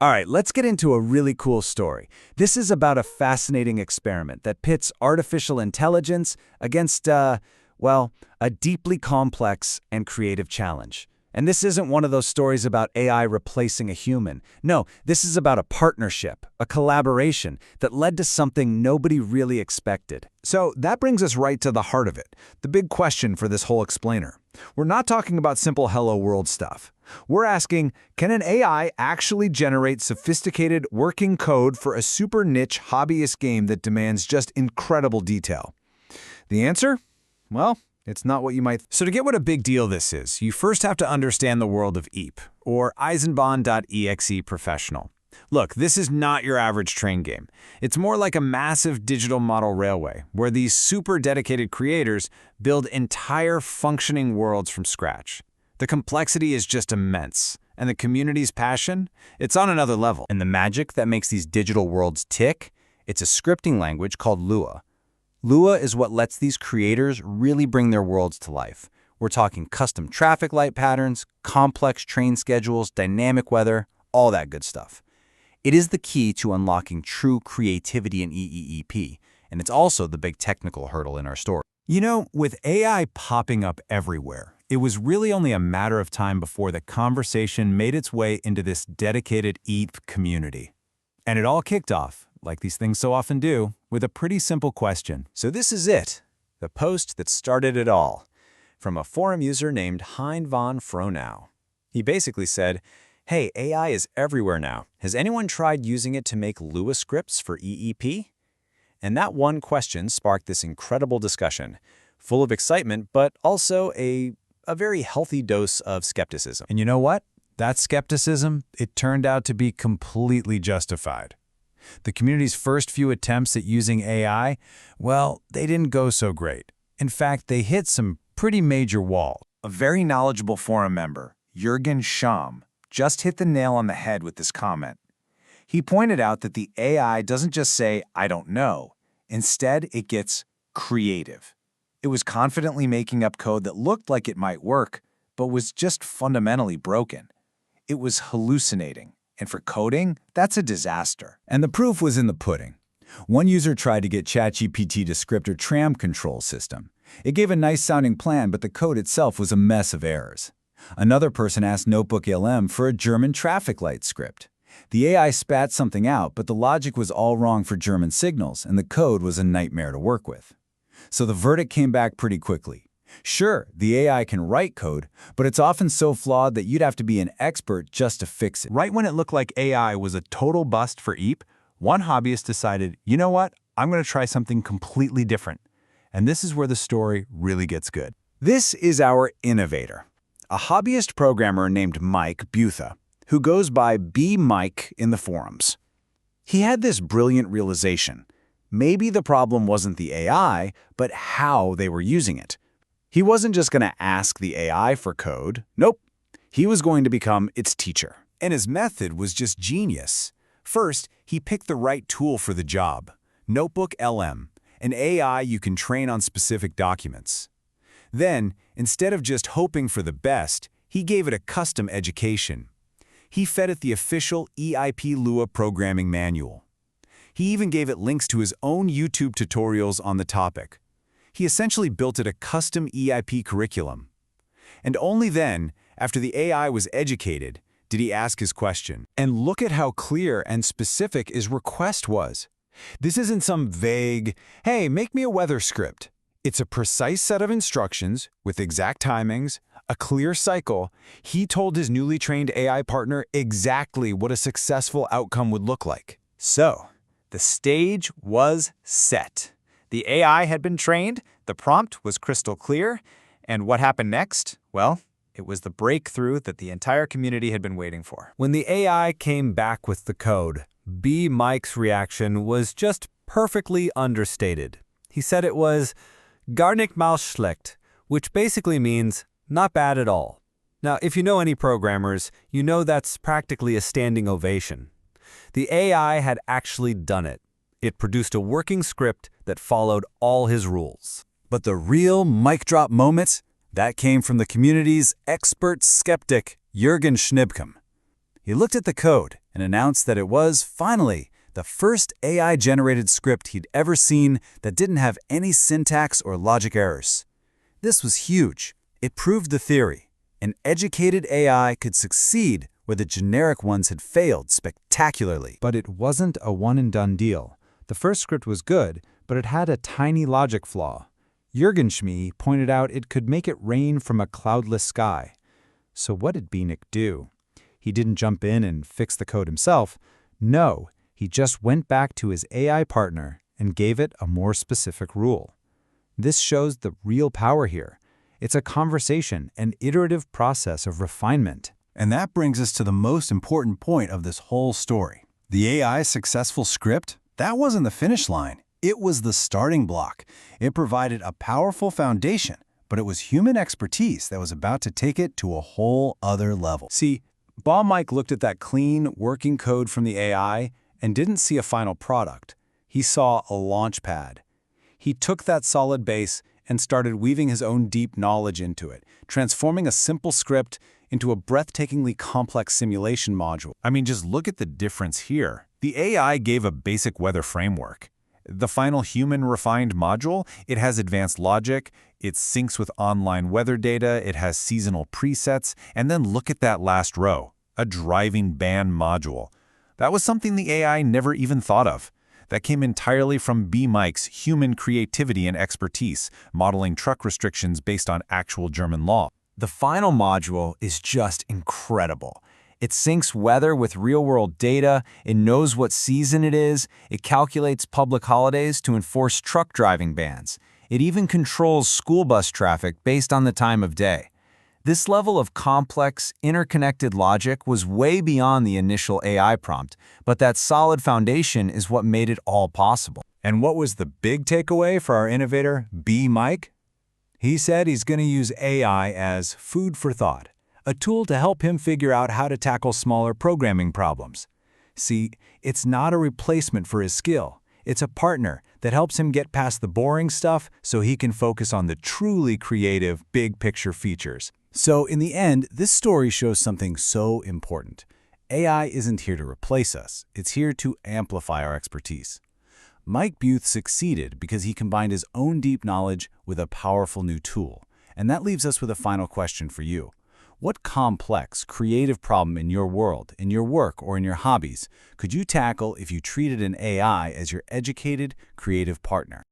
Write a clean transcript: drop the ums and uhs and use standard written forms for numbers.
All right, let's get into a really cool story. This is about a fascinating experiment that pits artificial intelligence against, well, a deeply complex and creative challenge. And this isn't one of those stories about AI replacing a human. No, this is about a partnership, a collaboration that led to something nobody really expected. So that brings us right to the heart of it, the big question for this whole explainer. We're not talking about simple hello world stuff. We're asking, can an AI actually generate sophisticated working code for a super niche hobbyist game that demands just incredible detail? The answer? Well, it's not what you might. So to get what a big deal this is, you first have to understand the world of EAP, or Eisenbahn.exe Professional. Look, this is not your average train game. It's more like a massive digital model railway, where these super dedicated creators build entire functioning worlds from scratch. The complexity is just immense, and the community's passion, it's on another level. And the magic that makes these digital worlds tick, it's a scripting language called Lua. Lua is what lets these creators really bring their worlds to life. We're talking custom traffic light patterns, complex train schedules, dynamic weather, all that good stuff. It is the key to unlocking true creativity in EEEP, and it's also the big technical hurdle in our story. You know, with AI popping up everywhere, it was really only a matter of time before the conversation made its way into this dedicated EAP community. And it all kicked off, like these things so often do, with a pretty simple question. So this is it, the post that started it all, from a forum user named Hein van Fronau. He basically said, hey, AI is everywhere now. Has anyone tried using it to make Lua scripts for EEP? And that one question sparked this incredible discussion, full of excitement, but also a very healthy dose of skepticism. And you know what? That skepticism, it turned out to be completely justified. The community's first few attempts at using AI, well, they didn't go so great. In fact, they hit some pretty major walls. A very knowledgeable forum member, Jürgen Scham, just hit the nail on the head with this comment. He pointed out that the AI doesn't just say, I don't know. Instead, it gets creative. It was confidently making up code that looked like it might work, but was just fundamentally broken. It was hallucinating. And for coding, that's a disaster. And the proof was in the pudding. One user tried to get ChatGPT to script a tram control system. It gave a nice-sounding plan, but the code itself was a mess of errors. Another person asked NotebookLM for a German traffic light script. The AI spat something out, but the logic was all wrong for German signals, and the code was a nightmare to work with. So the verdict came back pretty quickly. Sure, the AI can write code, but it's often so flawed that you'd have to be an expert just to fix it. Right when it looked like AI was a total bust for EAP, one hobbyist decided, you know what, I'm going to try something completely different. And this is where the story really gets good. This is our innovator, a hobbyist programmer named Mike Butha, who goes by B-Mike in the forums. He had this brilliant realization. Maybe the problem wasn't the AI, but how they were using it. He wasn't just going to ask the AI for code. Nope. He was going to become its teacher. And his method was just genius. First, he picked the right tool for the job, NotebookLM, an AI you can train on specific documents. Then, instead of just hoping for the best, he gave it a custom education. He fed it the official EIP Lua programming manual. He even gave it links to his own YouTube tutorials on the topic. He essentially built it a custom EIP curriculum. And only then, after the AI was educated, did he ask his question. And look at how clear and specific his request was. This isn't some vague, hey, make me a weather script. It's a precise set of instructions with exact timings, a clear cycle. He told his newly trained AI partner exactly what a successful outcome would look like. So, the stage was set. The AI had been trained, the prompt was crystal clear, and what happened next? Well, it was the breakthrough that the entire community had been waiting for. When the AI came back with the code, B-Mike's reaction was just perfectly understated. He said it was gar nicht mal schlecht, which basically means not bad at all. Now, if you know any programmers, you know that's practically a standing ovation. The AI had actually done it. It produced a working script that followed all his rules. But the real mic drop moment, that came from the community's expert skeptic, Jürgen Schnibkem. He looked at the code and announced that it was, finally, the first AI-generated script he'd ever seen that didn't have any syntax or logic errors. This was huge. It proved the theory. An educated AI could succeed where the generic ones had failed spectacularly. But it wasn't a one-and-done deal. The first script was good, but it had a tiny logic flaw. Juergen pointed out it could make it rain from a cloudless sky. So what did Bieniek do? He didn't jump in and fix the code himself. No, he just went back to his AI partner and gave it a more specific rule. This shows the real power here. It's a conversation, an iterative process of refinement. And that brings us to the most important point of this whole story. The AI's successful script, that wasn't the finish line. It was the starting block. It provided a powerful foundation, but it was human expertise that was about to take it to a whole other level. See, Mike looked at that clean, working code from the AI and didn't see a final product. He saw a launch pad. He took that solid base and started weaving his own deep knowledge into it, transforming a simple script into a breathtakingly complex simulation module. I mean, just look at the difference here. The AI gave a basic weather framework. The final human-refined module, it has advanced logic, it syncs with online weather data, it has seasonal presets, and then look at that last row, a driving ban module. That was something the AI never even thought of. That came entirely from Mike's human creativity and expertise, modeling truck restrictions based on actual German law. The final module is just incredible. It syncs weather with real-world data, it knows what season it is, it calculates public holidays to enforce truck driving bans. It even controls school bus traffic based on the time of day. This level of complex, interconnected logic was way beyond the initial AI prompt, but that solid foundation is what made it all possible. And what was the big takeaway for our innovator, Mike? He said he's going to use AI as food for thought, a tool to help him figure out how to tackle smaller programming problems. See, it's not a replacement for his skill. It's a partner that helps him get past the boring stuff so he can focus on the truly creative, big-picture features. So in the end, this story shows something so important. AI isn't here to replace us. It's here to amplify our expertise. Mike Buth succeeded because he combined his own deep knowledge with a powerful new tool. And that leaves us with a final question for you. What complex, creative problem in your world, in your work, or in your hobbies could you tackle if you treated an AI as your educated, creative partner?